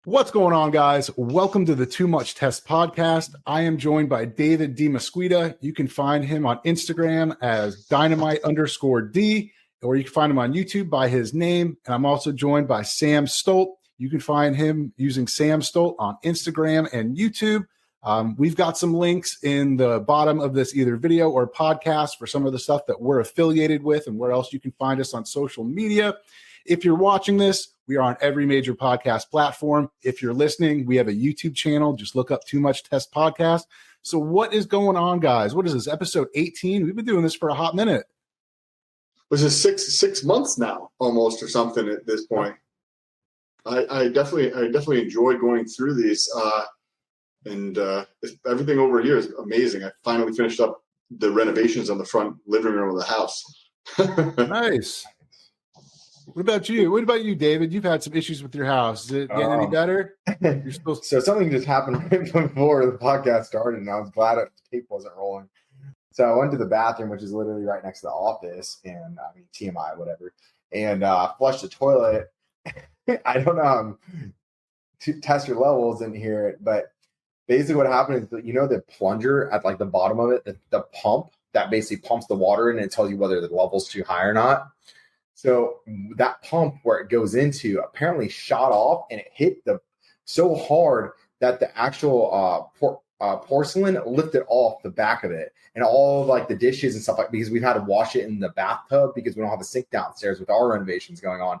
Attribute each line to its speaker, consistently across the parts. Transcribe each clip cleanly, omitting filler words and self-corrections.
Speaker 1: What's going on, guys? Welcome to the Too Much Test podcast. I am joined by David Demesquita. You can find him on Instagram as dynamite_D, or you can find him on YouTube by his name. And I'm also joined by Sam Stolt. You can find him using Sam Stolt on Instagram and YouTube. We've got some links in the bottom of this either video or podcast for some of the stuff that we're affiliated with and where else you can find us on social media. If you're watching this, we are on every major podcast platform. If you're listening, we have a YouTube channel. Just look up Too Much Test Podcast. So what is going on, guys? What is this, episode 18? We've been doing this for a hot minute.
Speaker 2: Was it six months now, almost, or something at this point? I definitely enjoy going through these, and everything over here is amazing. I finally finished up the renovations on the front living room of the house.
Speaker 1: Nice. What about you, David? You've had some issues with your house. Is it getting any better?
Speaker 3: You're supposed to... So something just happened right before the podcast started, and I was glad the tape wasn't rolling. So I went to the bathroom, which is literally right next to the office, and TMI, whatever, and flushed the toilet. I don't know to test your levels in here, but basically what happened is that, the plunger at like the bottom of it, the pump that basically pumps the water in and tells you whether the level's too high or not. So that pump where it goes into apparently shot off, and it hit so hard that the actual porcelain lifted off the back of it, and all of, like the dishes and stuff, because we've had to wash it in the bathtub because we don't have a sink downstairs with our renovations going on.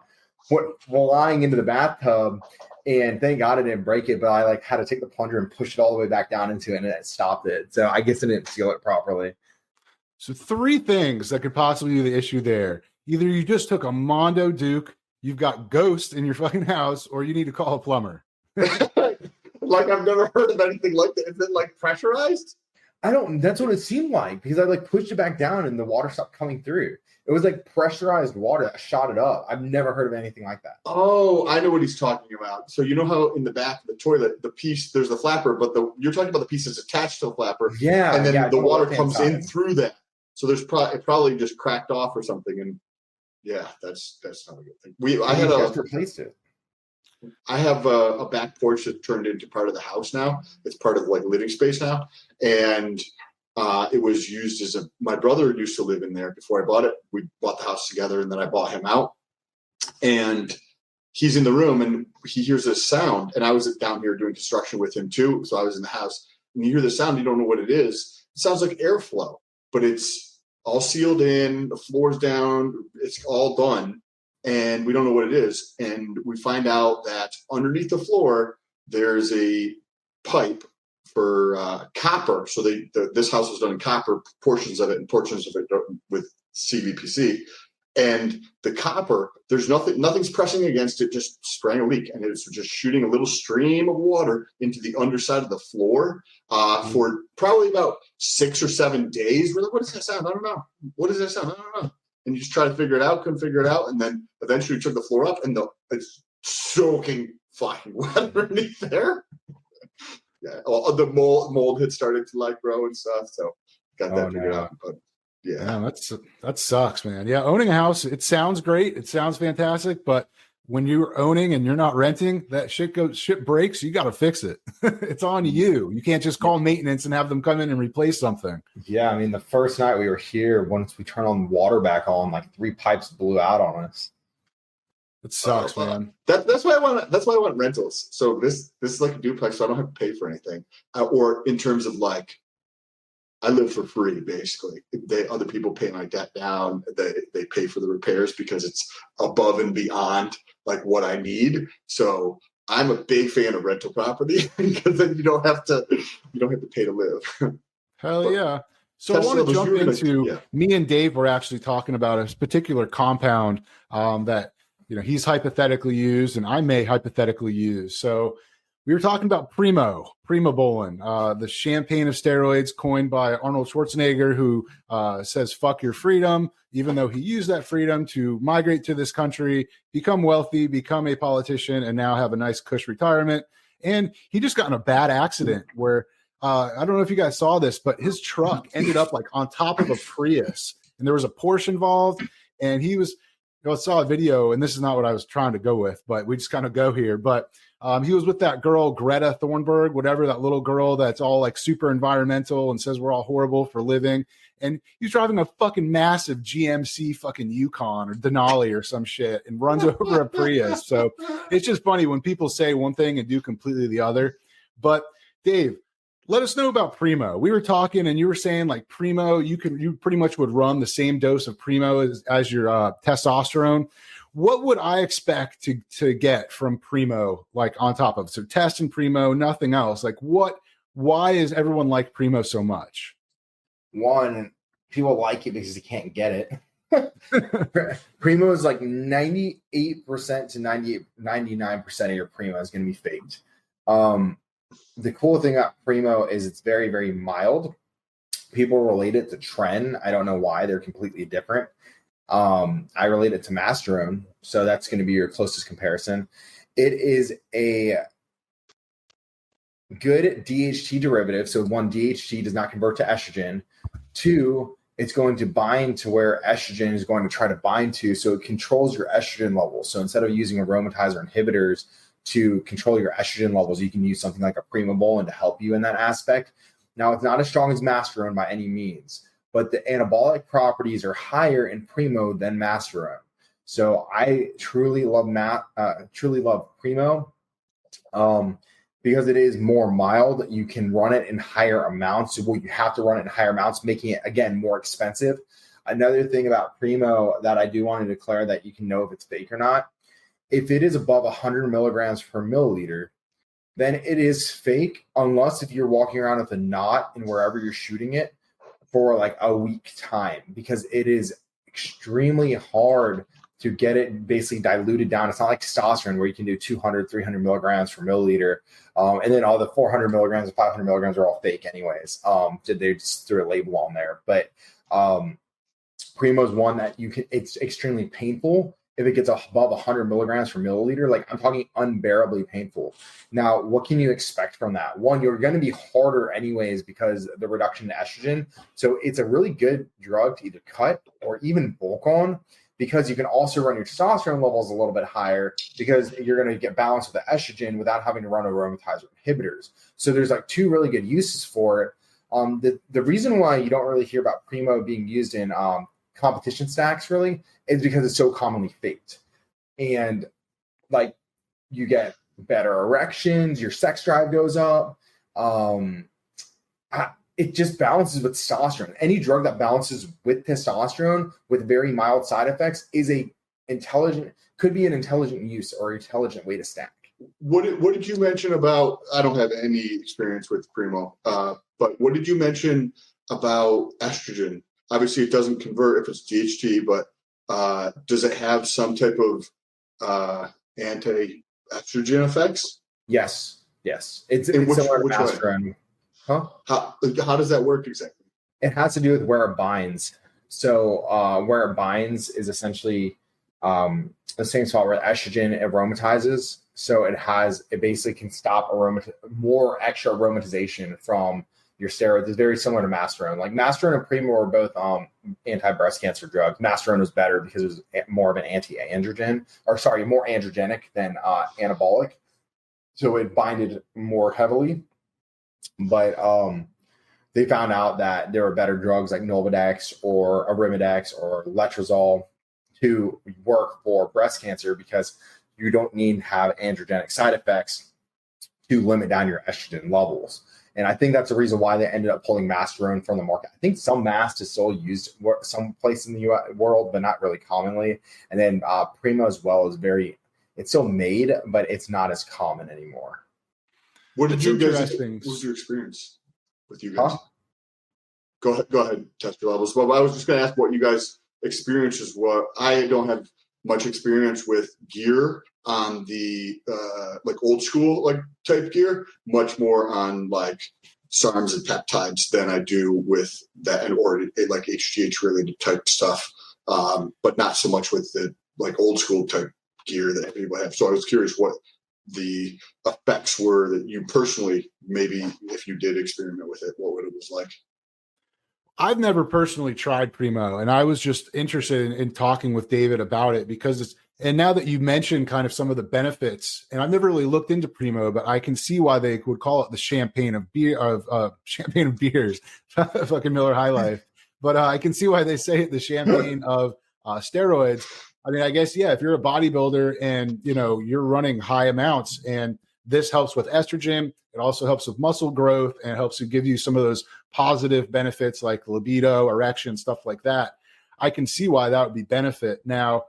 Speaker 3: We're lying into the bathtub, and thank God I didn't break it, but I had to take the plunger and push it all the way back down into it, and it stopped it. So I guess I didn't seal it properly.
Speaker 1: So 3 things that could possibly be the issue there. Either you just took a Mondo Duke, you've got ghosts in your fucking house, or you need to call a plumber.
Speaker 2: I've never heard of anything like that. Is it pressurized?
Speaker 3: That's what it seemed like, because I pushed it back down and the water stopped coming through. It was pressurized water that shot it up. I've never heard of anything like that.
Speaker 2: Oh, I know what he's talking about. So you know how in the back of the toilet, the piece, there's the flapper, but you're talking about the piece that's attached to the flapper.
Speaker 3: Yeah.
Speaker 2: And then the water comes in through that. So it probably just cracked off or something. And yeah, that's not a good thing. I just
Speaker 3: replaced it.
Speaker 2: I have a back porch that turned into part of the house now. It's part of living space now. And it was used my brother used to live in there before I bought it. We bought the house together, and then I bought him out. And he's in the room, and he hears this sound. And I was down here doing construction with him too. So I was in the house, and you hear the sound. You don't know what it is. It sounds like airflow, but it's all sealed in. The floor's down. It's all done. And we don't know what it is. And we find out that underneath the floor, there's a pipe for copper. So this house was done in copper, portions of it, and portions of it with CVPC. And the copper, there's nothing's pressing against it, just spraying a leak. And it's just shooting a little stream of water into the underside of the floor for probably about 6 or 7 days. We're like, what does that sound? I don't know. What does that sound? I don't know. And you just try to figure it out, couldn't figure it out. And then eventually took the floor up, and it's soaking fucking wet underneath there. Yeah, the mold had started to grow and stuff. So got that figured out. But yeah,
Speaker 1: that sucks, man. Yeah, owning a house, it sounds great. It sounds fantastic. But when you're owning and you're not renting, that shit breaks. You got to fix it. It's on you. You can't just call maintenance and have them come in and replace something.
Speaker 3: Yeah, the first night we were here, once we turned on the water back on, 3 pipes blew out on us.
Speaker 1: It sucks, man.
Speaker 2: That's why I want rentals. So this is like a duplex, so I don't have to pay for anything. Or in terms of I live for free, basically. Other people pay my debt down. They pay for the repairs because it's above and beyond what I need. So I'm a big fan of rental property because then you don't have to pay to live.
Speaker 1: Hell yeah. So I want to jump into me and Dave were actually talking about a particular compound that he's hypothetically used and I may hypothetically use. So we were talking about Primobolan, the champagne of steroids coined by Arnold Schwarzenegger, who says, fuck your freedom, even though he used that freedom to migrate to this country, become wealthy, become a politician, and now have a nice cush retirement. And he just got in a bad accident where, I don't know if you guys saw this, but his truck ended up on top of a Prius, and there was a Porsche involved, and he was, I saw a video, and this is not what I was trying to go with, but we just kind of go here. But He was with that girl, Greta Thunberg, whatever, that little girl that's all like super environmental and says we're all horrible for living. And he's driving a fucking massive GMC fucking Yukon or Denali or some shit and runs over a Prius. So it's just funny when people say one thing and do completely the other. But Dave, let us know about Primo. We were talking and you were saying like Primo, you pretty much would run the same dose of Primo as your testosterone. What would I expect to get from Primo, like on top of it? So test and Primo, nothing else. Like why is everyone like Primo so much?
Speaker 3: One, people like it because they can't get it. Primo is like 98% to 99% of your Primo is going to be faked. The cool thing about Primo is it's very, very mild. People relate it to Tren. I don't know why. They're completely different. I relate it to Masterone, so that's going to be your closest comparison. It is a good DHT derivative. So one, DHT does not convert to estrogen. Two, it's going to bind to where estrogen is going to try to bind to, so it controls your estrogen levels. So instead of using aromatizer inhibitors to control your estrogen levels, you can use something like a Primobolan to help you in that aspect. Now, it's not as strong as Masterone by any means, but the anabolic properties are higher in Primo than Masterone. So I truly love Primo. Because it is more mild, you can run it in higher amounts. So you have to run it in higher amounts, making it, again, more expensive. Another thing about Primo that I do want to declare that you can know if it's fake or not, if it is above 100 milligrams per milliliter, then it is fake, unless if you're walking around with a knot and wherever you're shooting it for like a week time, because it is extremely hard to get it basically diluted down. It's not like testosterone where you can do 200, 300 milligrams per milliliter. And then all the 400 milligrams and 500 milligrams are all fake anyways. They just threw a label on there. But Primo is one that it's extremely painful if it gets above 100 milligrams per milliliter. Like I'm talking unbearably painful. Now, what can you expect from that? One, you're going to be harder anyways because of the reduction in estrogen. So it's a really good drug to either cut or even bulk on, because you can also run your testosterone levels a little bit higher because you're going to get balanced with the estrogen without having to run aromatizer inhibitors. So there's like two really good uses for it. The reason why you don't really hear about Primo being used in competition stacks really is because it's so commonly faked. And like you get better erections, your sex drive goes up. It just balances with testosterone. Any drug that balances with testosterone with very mild side effects is could be an intelligent use or intelligent way to stack.
Speaker 2: What did you mention about, I don't have any experience with Primo, but what did you mention about estrogen? Obviously it doesn't convert if it's DHT, but does it have some type of anti-estrogen effects?
Speaker 3: Yes. It's similar to Masterone. Huh?
Speaker 2: How does that work exactly?
Speaker 3: It has to do with where it binds. So where it binds is essentially the same spot where estrogen aromatizes. So it basically can stop more extra aromatization from your steroids. It's very similar to Masterone. Like Masterone and Primo are both anti-breast cancer drugs. Masterone was better because it was more of an anti-androgen, more androgenic than anabolic. So it binded more heavily. But they found out that there were better drugs like Nolvadex or Arimidex or Letrozole to work for breast cancer because you don't need to have androgenic side effects to limit down your estrogen levels. And I think that's the reason why they ended up pulling Masterone from the market. I think some Mast is still used some place in the world, but not really commonly. And then Primo as well is it's still made, but it's not as common anymore.
Speaker 2: What was your experience with you guys? Huh? Go ahead, test your levels. Well, I was just going to ask what you guys' experiences were. I don't have much experience with gear on the like old school like type gear, much more on like SARMs and peptides than I do with that or like HGH related type stuff, but not so much with the like old school type gear that people have. So I was curious what the effects were that you personally, maybe if you did experiment with it, what it was like.
Speaker 1: I've never personally tried Primo, and I was just interested in talking with David about it because And now that you mentioned kind of some of the benefits, and I've never really looked into Primo, but I can see why they would call it the champagne of champagne of beers, fucking Miller High Life. But I can see why they say it the champagne of steroids. I mean, I guess, yeah, if you're a bodybuilder and, you're running high amounts and this helps with estrogen, it also helps with muscle growth and helps to give you some of those positive benefits like libido, erection, stuff like that. I can see why that would be benefit. Now,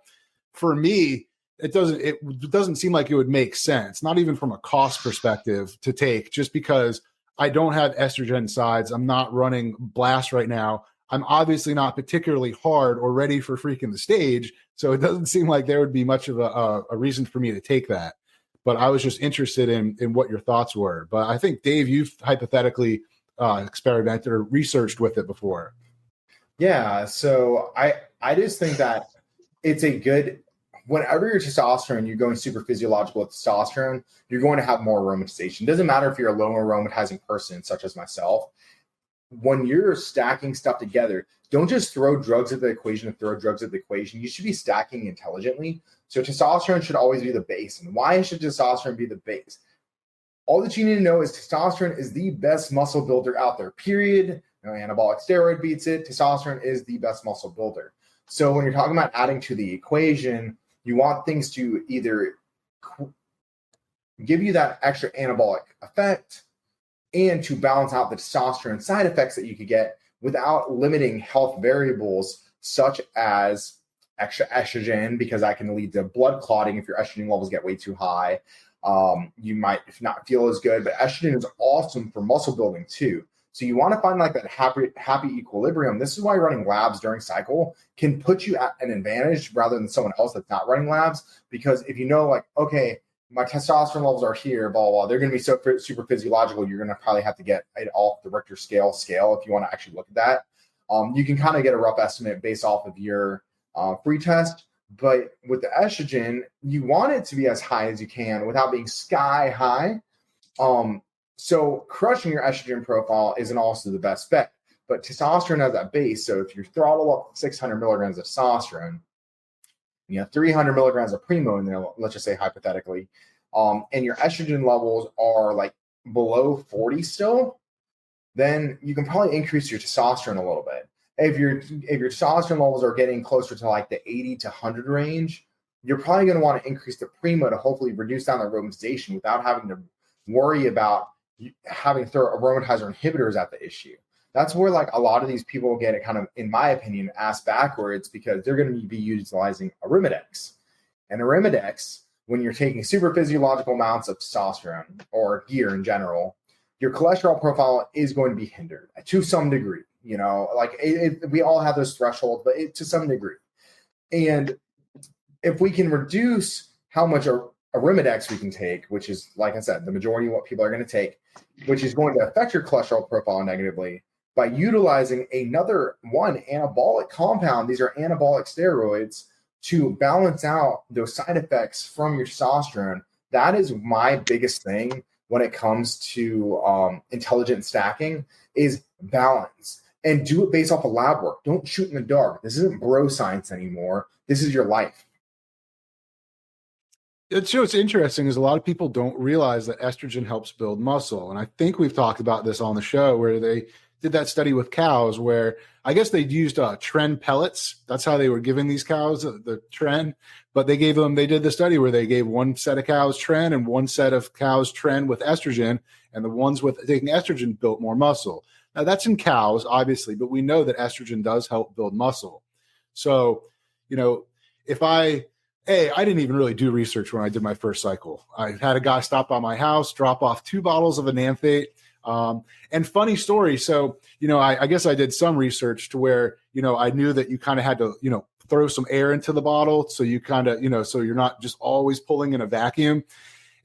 Speaker 1: for me, it doesn't seem like it would make sense, not even from a cost perspective, to take, just because I don't have estrogen sides. I'm not running blast right now. I'm obviously not particularly hard or ready for freaking the stage. So it doesn't seem like there would be much of a reason for me to take that. But I was just interested in what your thoughts were. But I think, Dave, you've hypothetically experimented or researched with it before.
Speaker 3: Yeah. So I just think that it's a good, whenever you're testosterone, you're going super physiological with testosterone, you're going to have more aromatization. It doesn't matter if you're a low aromatizing person, such as myself. When you're stacking stuff together, don't just throw drugs at the equation and throw drugs at the equation. You should be stacking intelligently. So testosterone should always be the base. And why should testosterone be the base? All that you need to know is testosterone is the best muscle builder out there, period. No anabolic steroid beats it. Testosterone is the best muscle builder. So when you're talking about adding to the equation, you want things to either give you that extra anabolic effect and to balance out the testosterone side effects that you could get without limiting health variables such as extra estrogen, because that can lead to blood clotting if your estrogen levels get way too high. You might not feel as good, but estrogen is awesome for muscle building too. So you want to find like that happy equilibrium. This is why running labs during cycle can put you at an advantage rather than someone else that's not running labs. Because if you know, like, okay, my testosterone levels are here, blah, blah, blah, they're going to be so super physiological, you're going to probably have to get it off the Richter scale if you want to actually look at that. You can kind of get a rough estimate based off of your free test. But with the estrogen, you want it to be as high as you can without being sky high. So crushing your estrogen profile isn't also the best bet. But testosterone has that base. So if you throttle up 600 milligrams of testosterone, you have 300 milligrams of Primo in there, let's just say hypothetically, and your estrogen levels are like below 40 still, then you can probably increase your testosterone a little bit. If your testosterone levels are getting closer to like the 80 to 100 range, you're probably going to want to increase the Primo to hopefully reduce down the aromatization without having to worry about having to throw aromatizer inhibitors at the issue. That's where like a lot of these people get it kind of, in my opinion, ass backwards, because they're going to be utilizing Arimidex. And Arimidex, when you're taking super physiological amounts of testosterone or gear in general, your cholesterol profile is going to be hindered to some degree. Like we all have those thresholds, but to some degree. And if we can reduce how much Arimidex we can take, which is, like I said, the majority of what people are going to take, which is going to affect your cholesterol profile negatively, by utilizing another one anabolic compound, these are anabolic steroids, to balance out those side effects from your testosterone. That is my biggest thing when it comes to intelligent stacking, is balance. And do it based off of lab work. Don't shoot in the dark. This isn't bro science anymore. This is your life.
Speaker 1: It's what's interesting is a lot of people don't realize that estrogen helps build muscle. And I think we've talked about this on the show, where they did that study with cows where I guess they used tren pellets. That's how they were giving these cows the tren. But they did the study where they gave one set of cows tren and one set of cows tren with estrogen. And the ones with taking estrogen built more muscle. Now that's in cows, obviously, but we know that estrogen does help build muscle. So, I didn't even really do research when I did my first cycle. I had a guy stop by my house, drop off 2 bottles of enanthate. And funny story. So, I guess I did some research to where, I knew that you kind of had to, throw some air into the bottle. So you kind of, so you're not just always pulling in a vacuum.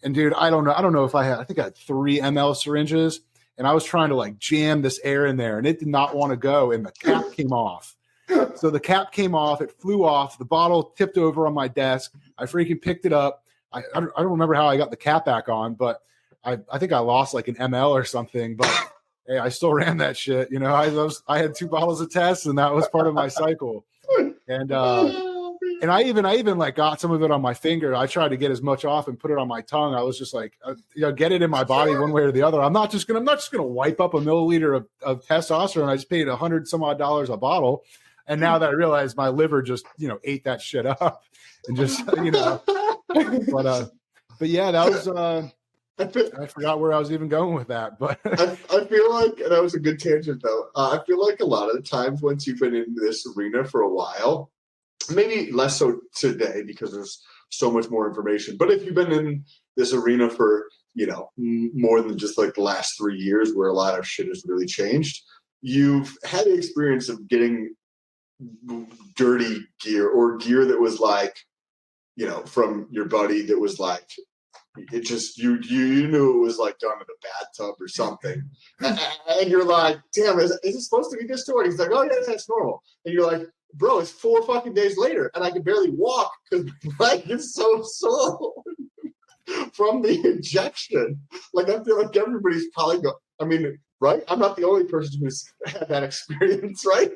Speaker 1: And dude, I don't know if I think I had 3 ml syringes, and I was trying to like jam this air in there, and it did not want to go. And the cap came off. So the cap came off, it flew off, the bottle tipped over on my desk. I freaking picked it up. I don't remember how I got the cap back on, but I think I lost like an ml or something, but hey, I still ran that shit. I had 2 bottles of tests, and that was part of my cycle. And And I even like got some of it on my finger. I tried to get as much off and put it on my tongue. I was just like, get it in my body one way or the other. I'm not just gonna wipe up a milliliter of testosterone. I just paid $100 some odd a bottle. And now that I realize my liver just, ate that shit up and just, but yeah, that was, I forgot where I was even going with that, but
Speaker 2: I feel like, and that was a good tangent though. I feel like a lot of the times once you've been in this arena for a while, maybe less so today because there's so much more information, but if you've been in this arena for, more than just like the last 3 years where a lot of shit has really changed, you've had the experience of getting dirty gear or gear that was like, from your buddy that was like, it just, you knew it was like done in a bathtub or something. And you're like, damn, is it supposed to be this story? He's like, oh yeah, that's normal. And you're like, bro, it's 4 fucking days later and I can barely walk because my leg is so sore from the injection. Like, I feel like everybody's probably right? I'm not the only person who's had that experience, right?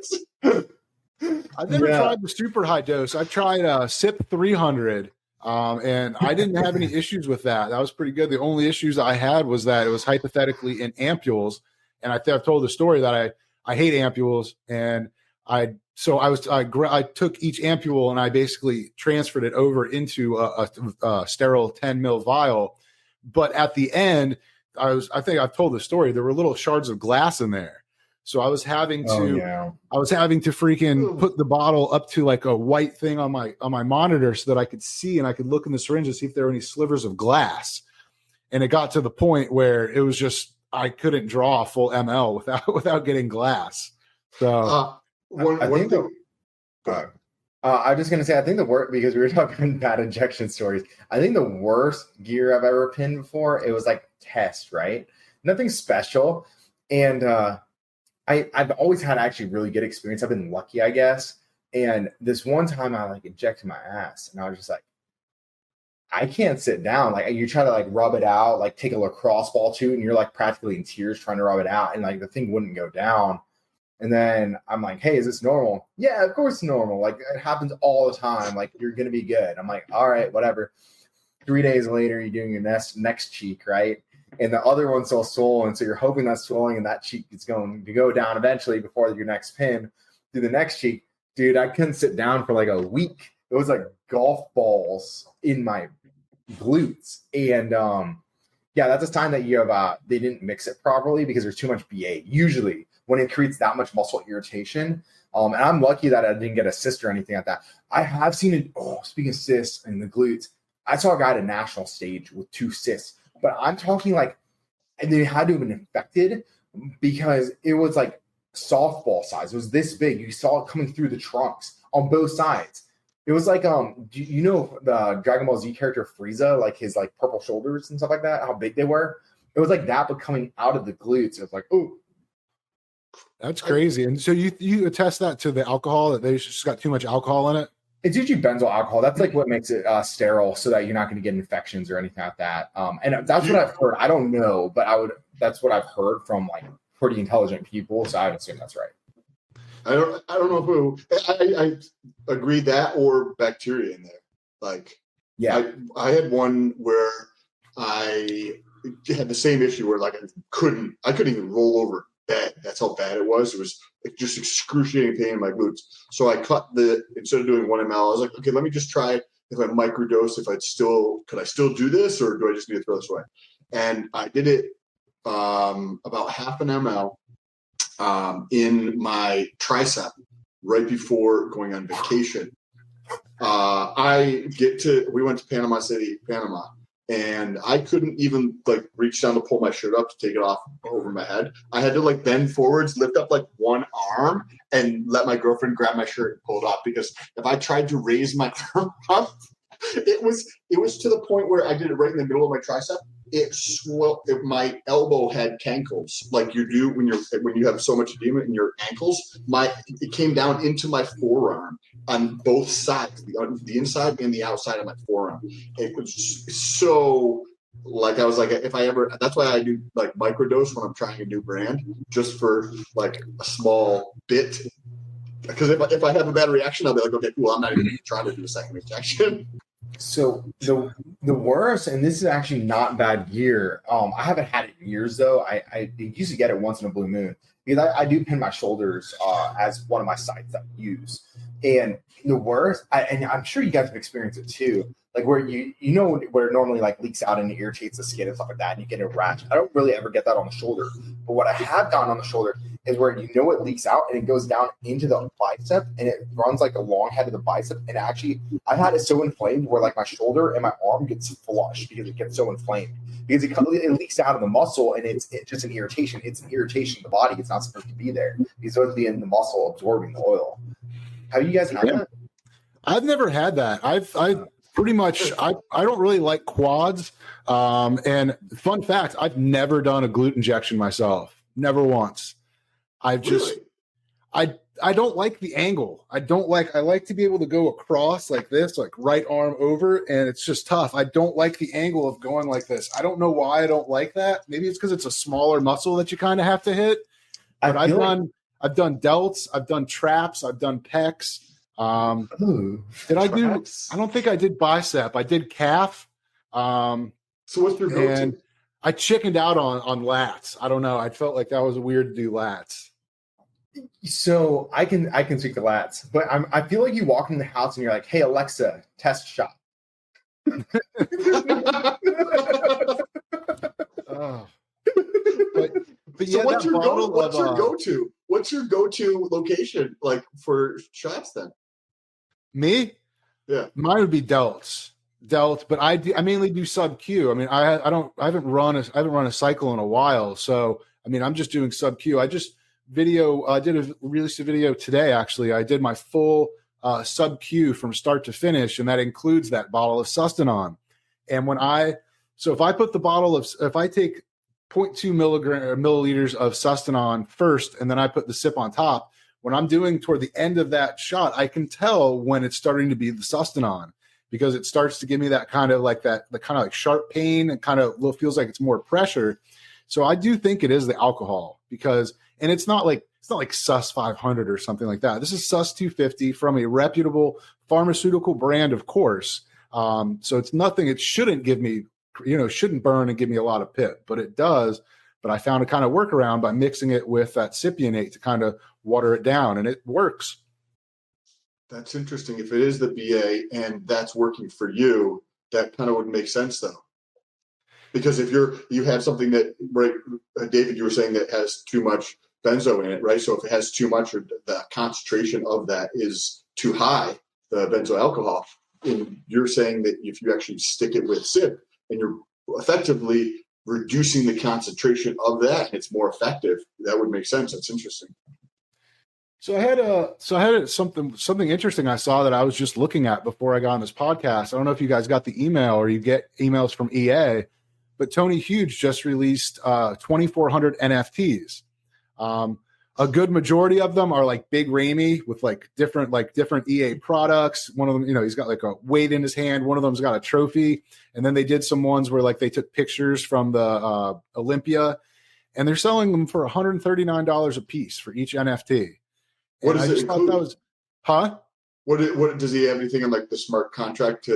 Speaker 1: I've never tried the super high dose. I've tried SIP 300, and I didn't have any issues with that. That was pretty good. The only issues I had was that it was hypothetically in ampules, and I think I've told the story that I hate ampules, and I took each ampule and I basically transferred it over into a sterile 10 ml vial. But at the end, I think I've told the story. There were little shards of glass in there. So I was having to freaking put the bottle up to like a white thing on my monitor so that I could see and I could look in the syringe and see if there were any slivers of glass. And it got to the point where it was just, I couldn't draw a full ml without getting glass. So
Speaker 3: I was just going to say, I think the worst, because we were talking bad injection stories, I think the worst gear I've ever pinned before, it was like test, right? Nothing special. And, I've always had actually really good experience. I've been lucky, I guess. And this one time I like injected my ass and I was just like, I can't sit down. Like you try to like rub it out, like take a lacrosse ball to it and you're like practically in tears trying to rub it out. And like the thing wouldn't go down. And then I'm like, hey, is this normal? Yeah, of course it's normal. Like it happens all the time. Like you're going to be good. I'm like, all right, whatever. 3 days later, you're doing your next cheek, right? And the other one's still swollen. So you're hoping that swelling and that cheek is going to go down eventually before your next pin. Do the next cheek. Dude, I couldn't sit down for like a week. It was like golf balls in my glutes. And that's a sign that you have they didn't mix it properly because there's too much BA. Usually when it creates that much muscle irritation. And I'm lucky that I didn't get a cyst or anything like that. I have seen it. Oh, speaking of cysts and the glutes, I saw a guy at a national stage with 2 cysts. But I'm talking like, and they had to have been infected because it was like softball size. It was this big. You saw it coming through the trunks on both sides. It was like, do you know the Dragon Ball Z character Frieza, like his like purple shoulders and stuff like that, how big they were? It was like that, but coming out of the glutes. It was like, oh.
Speaker 1: That's crazy. And so you attest that to the alcohol, that they just got too much alcohol in it?
Speaker 3: It's usually benzyl alcohol. That's like what makes it sterile, so that you're not going to get infections or anything like that. And that's what I've heard. I don't know, but that's what I've heard from like pretty intelligent people. So I would assume that's right.
Speaker 2: I don't know if I agree that or bacteria in there. Like, yeah, I had one where I had the same issue where like I couldn't even roll over bed. That's how bad it was. It was like just excruciating pain in my glutes. So I cut instead of doing 1 ml, I was like, okay, let me just try if I microdose, could I still do this or do I just need to throw this away? And I did it about half an ml in my tricep right before going on vacation. We went to Panama City, Panama, and I couldn't even like reach down to pull my shirt up to take it off over my head. I had to like bend forwards, lift up like one arm and let my girlfriend grab my shirt and pull it off, because if I tried to raise my arm up, it was to the point where I did it right in the middle of my tricep. My elbow had cankles like you do when you have so much edema in your ankles. It came down into my forearm on both sides, the inside and the outside of my forearm. It was so like, I was like, that's why I do like microdose when I'm trying a new brand, just for like a small bit Because if I have a bad reaction, I'll be like, okay, cool, I'm not even trying to do a second injection.
Speaker 3: So the worst, and this is actually not bad gear. I haven't had it in years though. I used to get it once in a blue moon because I do pin my shoulders as one of my sites that I use. And the worst, and I'm sure you guys have experienced it too, like where you know where it normally like leaks out and it irritates the skin and stuff like that, and you get a rash. I don't really ever get that on the shoulder, but what I have gotten on the shoulder is where it leaks out and it goes down into the bicep and it runs like a long head of the bicep. And actually, I had it so inflamed where like my shoulder and my arm gets flushed because it gets so inflamed because it leaks out of the muscle and it's just an irritation. It's an irritation of the body. It's not supposed to be there. It's supposed to be in the muscle absorbing the oil. Have you guys had that?
Speaker 1: I've never had that. I pretty much I don't really like quads. And fun fact, I've never done a glute injection myself. Never once. I've just I don't like the angle. I like to be able to go across like this, like right arm over, and it's just tough. I don't like the angle of going like this. I don't know why I don't like that. Maybe it's because it's a smaller muscle that you kind of have to hit. But I've done delts, I've done traps, I've done pecs. Traps. I don't think I did bicep. I did calf.
Speaker 2: So what's your go-to?
Speaker 1: And I chickened out on lats. I don't know. I felt like that was weird to do lats.
Speaker 3: So I can speak to lats, but I feel like you walk in the house and you're like, "Hey Alexa, test shot."
Speaker 1: Oh. But
Speaker 2: so
Speaker 1: yeah,
Speaker 2: what's your go-to? What's your go-to location like for shots then?
Speaker 1: Me?
Speaker 2: Yeah,
Speaker 1: mine would be delts, but I mainly do sub Q. I mean, I haven't run a cycle in a while, so I mean, I'm just doing sub Q. I released a video today. Actually, I did my full sub Q from start to finish, and that includes that bottle of Sustanon. And if I take 0.2 milliliters of Sustanon first, and then I put the sip on top. When I'm doing toward the end of that shot, I can tell when it's starting to be the Sustanon because it starts to give me that kind of like the kind of like sharp pain and kind of feels like it's more pressure. So I do think it is the alcohol and it's not like Sus 500 or something like that. This is Sus 250 from a reputable pharmaceutical brand, of course. So it's nothing. It shouldn't give me, shouldn't burn and give me a lot of PIP, but it does. But I found a kind of workaround by mixing it with that cypionate to kind of water it down, and it works.
Speaker 2: That's interesting. If it is the BA and that's working for you, that kind of would make sense though. Because if you have something that, right, David, you were saying that has too much benzo in it, right? So if it has too much or the concentration of that is too high, the benzo alcohol, and you're saying that if you actually stick it with SIP and you're effectively reducing the concentration of that, it's more effective. That would make sense. That's interesting.
Speaker 1: So I had something interesting I saw that I was just looking at before I got on this podcast. I don't know if you guys got the email or you get emails from EA, but Tony Huge just released 2,400 NFTs. A good majority of them are like Big Ramey with different EA products. One of them, he's got like a weight in his hand. One of them's got a trophy. And then they did some ones where like they took pictures from the Olympia, and they're selling them for $139 a piece for each NFT.
Speaker 2: What does it include? What does he have anything in like the smart contract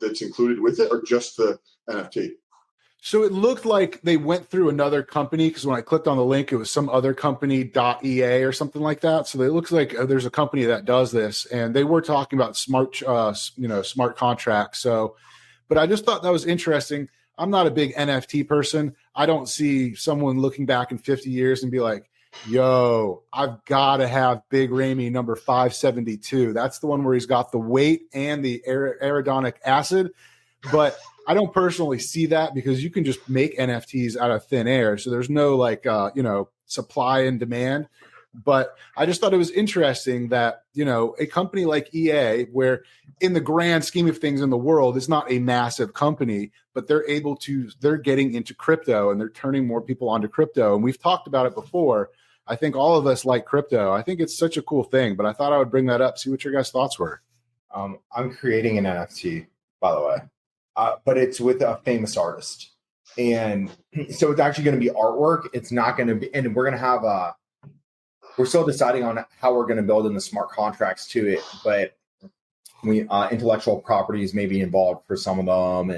Speaker 2: that's included with it, or just the NFT?
Speaker 1: So it looked like they went through another company, because when I clicked on the link, it was some other company .ea or something like that. So it looks like there's a company that does this, and they were talking about smart contracts. So, but I just thought that was interesting. I'm not a big NFT person. I don't see someone looking back in 50 years and be like, yo, I've got to have Big Ramey number 572. That's the one where he's got the weight and the arachidonic acid. But I don't personally see that, because you can just make NFTs out of thin air. So there's no supply and demand. But I just thought it was interesting that, a company like EA, where in the grand scheme of things in the world, it's not a massive company, but they're getting into crypto and they're turning more people onto crypto. And we've talked about it before. I think all of us like crypto. I think it's such a cool thing, but I thought I would bring that up, see what your guys' thoughts were.
Speaker 3: I'm creating an NFT, by the way, but it's with a famous artist. And so it's actually going to be artwork. It's not going to be, and we're going to have we're still deciding on how we're going to build in the smart contracts to it, but we intellectual properties may be involved for some of them,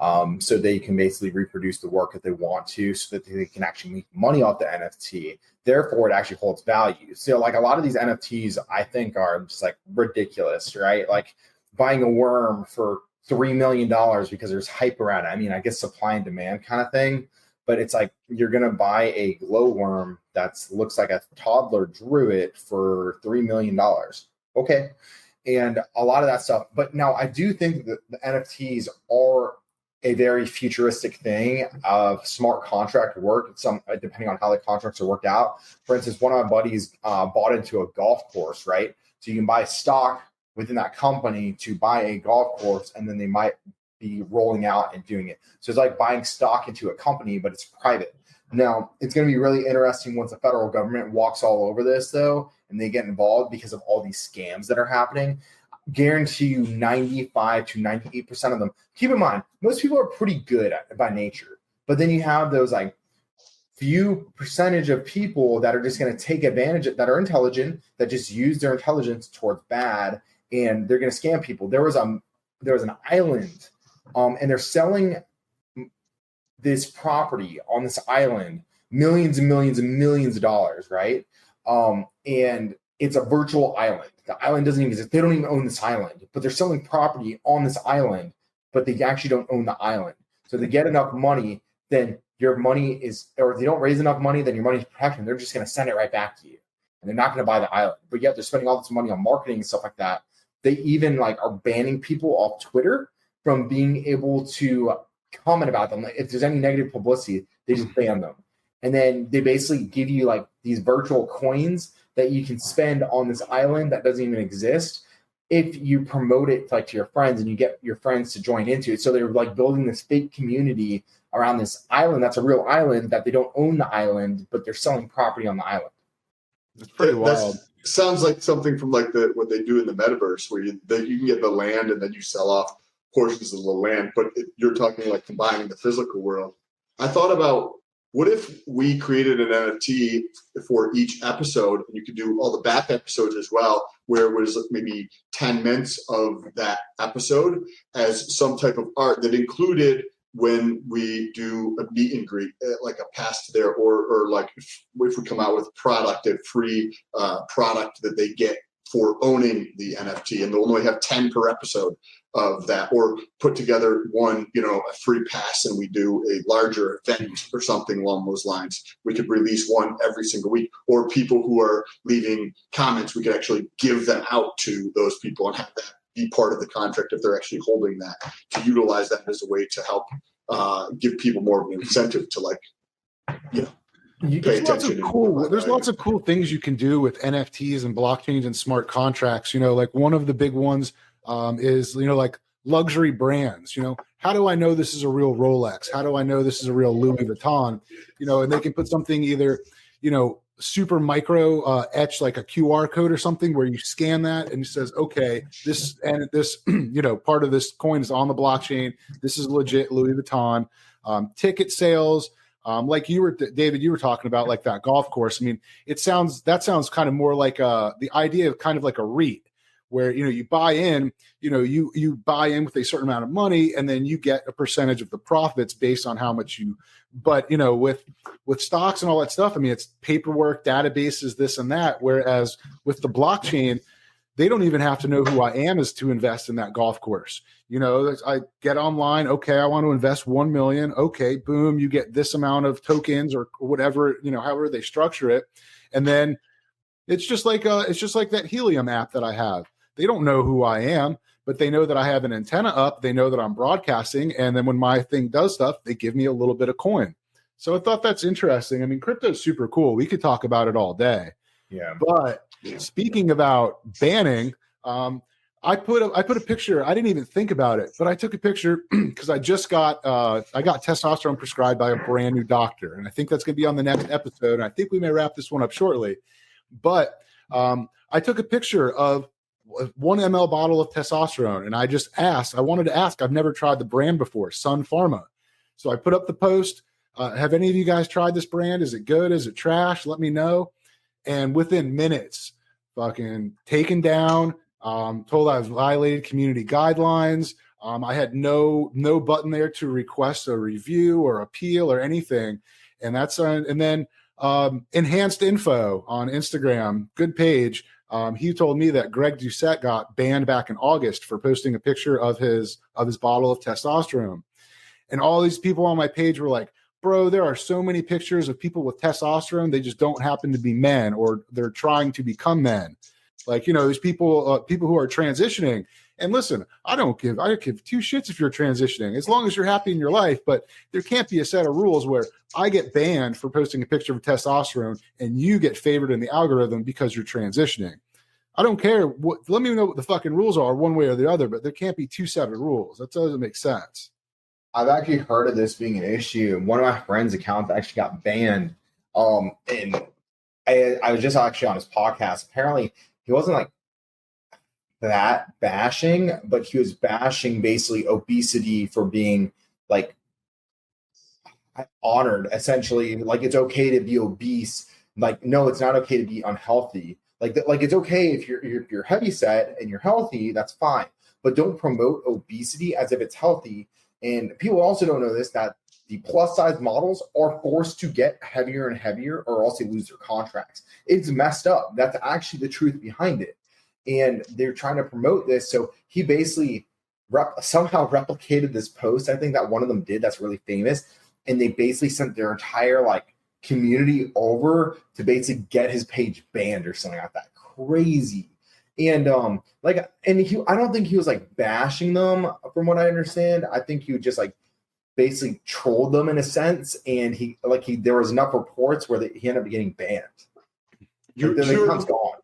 Speaker 3: and so they can basically reproduce the work that they want to, so that they can actually make money off the NFT. Therefore, it actually holds value. So, like a lot of these NFTs, I think are just like ridiculous, right? Like buying a worm for $3 million because there's hype around it. I mean, I guess supply and demand kind of thing, but it's like you're gonna buy a glowworm that looks like a toddler drew it for $3 million. Okay. And a lot of that stuff. But now I do think that the NFTs are a very futuristic thing of smart contract work, depending on how the contracts are worked out. For instance, one of my buddies bought into a golf course, right? So you can buy stock within that company to buy a golf course, and then they might be rolling out and doing it. So it's like buying stock into a company, but it's private. Now, it's going to be really interesting once the federal government walks all over this, though, and they get involved because of all these scams that are happening. Guarantee you 95 to 98% of them. Keep in mind, most people are pretty good by nature, but then you have those like few percentage of people that are just going to take advantage of, that are intelligent, that just use their intelligence towards bad, and they're going to scam people. There was an island, and they're selling this property on this island, millions and millions and millions of dollars, right? And it's a virtual island. The island doesn't even exist. They don't even own this island, but they're selling property on this island, but they actually don't own the island. So they get enough money, then your money is, or if they don't raise enough money, then your money is protected. They're just going to send it right back to you. And they're not going to buy the island. But yet they're spending all this money on marketing and stuff like that. They even like are banning people off Twitter from being able to comment about them. Like if there's any negative publicity, they just ban them. And then they basically give you like these virtual coins that you can spend on this island that doesn't even exist if you promote it like to your friends and you get your friends to join into it. So they're like building this fake community around this island that's a real island that they don't own the island, but they're selling property on the island.
Speaker 1: It's pretty wild.
Speaker 2: Sounds like something from like what they do in the metaverse, where you can get the land and then you sell off portions of the land, but you're talking like combining the physical world. I thought about, what if we created an NFT for each episode, and you could do all the back episodes as well, where it was maybe 10 minutes of that episode as some type of art that included when we do a meet and greet, like a pass to there, or like if we come out with a free product that they get for owning the NFT, and they'll only have 10 per episode of that, or put together one, a free pass, and we do a larger event or something along those lines. We could release one every single week, or people who are leaving comments, we could actually give them out to those people and have that be part of the contract if they're actually holding that, to utilize that as a way to help give people more of an incentive to
Speaker 1: There's lots of cool things you can do with NFTs and blockchains and smart contracts. Like one of the big ones is, like luxury brands. How do I know this is a real Rolex? How do I know this is a real Louis Vuitton? And they can put something either, super micro etch, like a QR code or something, where you scan that and it says, okay, this part of this coin is on the blockchain. This is legit Louis Vuitton. Ticket sales. Like David, you were talking about, like that golf course. I mean, that sounds kind of more like the idea of kind of like a REIT, where, you buy in, you buy in with a certain amount of money, and then you get a percentage of the profits based on how much but with stocks and all that stuff, I mean, it's paperwork, databases, this and that. Whereas with the blockchain, they don't even have to know who I am as to invest in that golf course. I get online. Okay, I want to invest 1 million. Okay, boom, you get this amount of tokens or whatever, however they structure it. And then it's just like that Helium app that I have. They don't know who I am, but they know that I have an antenna up. They know that I'm broadcasting. And then when my thing does stuff, they give me a little bit of coin. So I thought that's interesting. I mean, crypto is super cool. We could talk about it all day.
Speaker 3: Yeah.
Speaker 1: But speaking about banning, I put a picture. I didn't even think about it, but I took a picture because I just got testosterone prescribed by a brand new doctor, and I think that's going to be on the next episode. And I think we may wrap this one up shortly. But I took a picture of 1 ml bottle of testosterone, and I wanted to ask. I've never tried the brand before, Sun Pharma. So I put up the post. Have any of you guys tried this brand? Is it good? Is it trash? Let me know. and within minutes, fucking taken down, told I was violated community guidelines. I had no button there to request a review or appeal or anything. And that's and then Enhanced Info on Instagram, good page. He told me that Greg Doucette got banned back in August for posting a picture of his bottle of testosterone. And all these people on my page were like, bro, there are so many pictures of people with testosterone. They just don't happen to be men, or they're trying to become men. Like, you know, there's people who are transitioning. And listen, I give two shits if you're transitioning, as long as you're happy in your life. But there can't be a set of rules where I get banned for posting a picture of testosterone and you get favored in the algorithm because you're transitioning. I don't care. Let me know what the fucking rules are one way or the other, but there can't be two separate rules. That doesn't make sense.
Speaker 3: I've actually heard of this being an issue. One of my friends' accounts actually got banned. And I was just actually on his podcast. Apparently, he wasn't like that bashing, but he was bashing basically obesity for being like honored, essentially. Like, it's okay to be obese. Like, no, it's not okay to be unhealthy. Like it's okay if you're heavy set and you're healthy, that's fine. But don't promote obesity as if it's healthy. And people also don't know this, that the plus size models are forced to get heavier and heavier or else they lose their contracts. It's messed up. That's actually the truth behind it. And they're trying to promote this. So he basically somehow replicated this post. I think that one of them did that's really famous. And they basically sent their entire like community over to basically get his page banned or something like that. Crazy. And I don't think he was like bashing them from what I understand. I think he would just like basically trolled them in a sense. And there was enough reports where he ended up getting banned. The account's gone.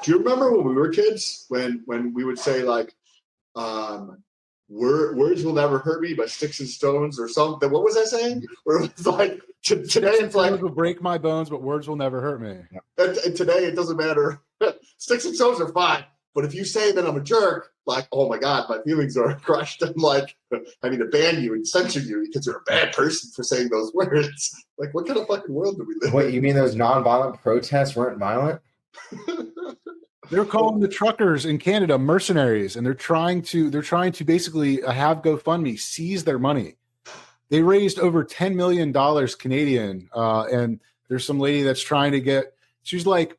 Speaker 2: Do you remember when we were kids, when we would say like, words will never hurt me, but sticks and stones or something? What was I saying? Where it was like, today it's like,
Speaker 1: words will break my bones, but words will never hurt me.
Speaker 2: And today it doesn't matter. Sticks and stones are fine. But if you say that I'm a jerk, like, oh my God, my feelings are crushed. I'm like, I need to ban you and censor you because you're a bad person for saying those words. Like, what kind of fucking world do we live in?
Speaker 3: Wait, you mean those nonviolent protests weren't violent?
Speaker 1: They're calling the truckers in Canada mercenaries, and they're trying to basically have GoFundMe seize their money. They raised over $10 million Canadian, and there's some lady that's trying to get. She's like,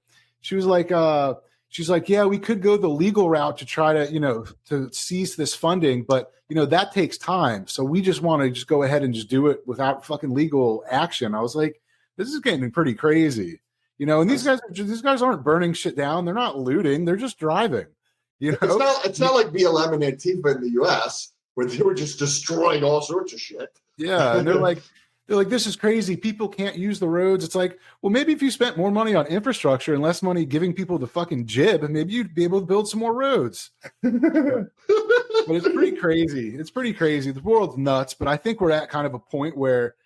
Speaker 1: yeah, we could go the legal route to try to, to seize this funding, but that takes time. So we just want to just go ahead and just do it without fucking legal action. I was like, this is getting pretty crazy. And these guys aren't burning shit down. They're not looting. They're just driving.
Speaker 2: It's not like BLM and Antifa in the U.S. where they were just destroying all sorts of shit.
Speaker 1: Yeah, and they're like, this is crazy. People can't use the roads. It's like, well, maybe if you spent more money on infrastructure and less money giving people the fucking jib, maybe you'd be able to build some more roads. But it's pretty crazy. It's pretty crazy. The world's nuts. But I think we're at kind of a point where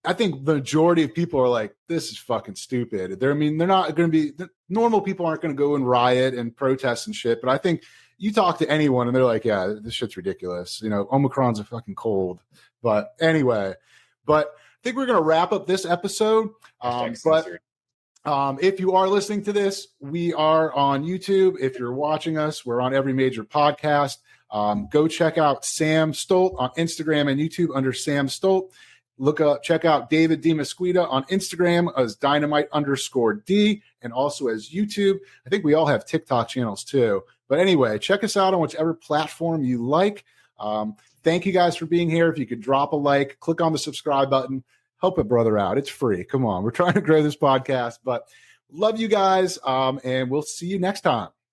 Speaker 1: I think the majority of people are like, this is fucking stupid. They're not going to be, normal people aren't going to go and riot and protest and shit. But I think you talk to anyone and they're like, yeah, this shit's ridiculous. Omicron's a fucking cold. But anyway, I think we're going to wrap up this episode. If you are listening to this, we are on YouTube. If you're watching us, we're on every major podcast. Go check out Sam Stolt on Instagram and YouTube under Sam Stolt. Check out David Demesquita on Instagram as Dynamite_D and also as YouTube. I think we all have TikTok channels too. But anyway, check us out on whichever platform you like. Thank you guys for being here. If you could drop a like, click on the subscribe button, help a brother out. It's free. Come on. We're trying to grow this podcast, but love you guys. And we'll see you next time.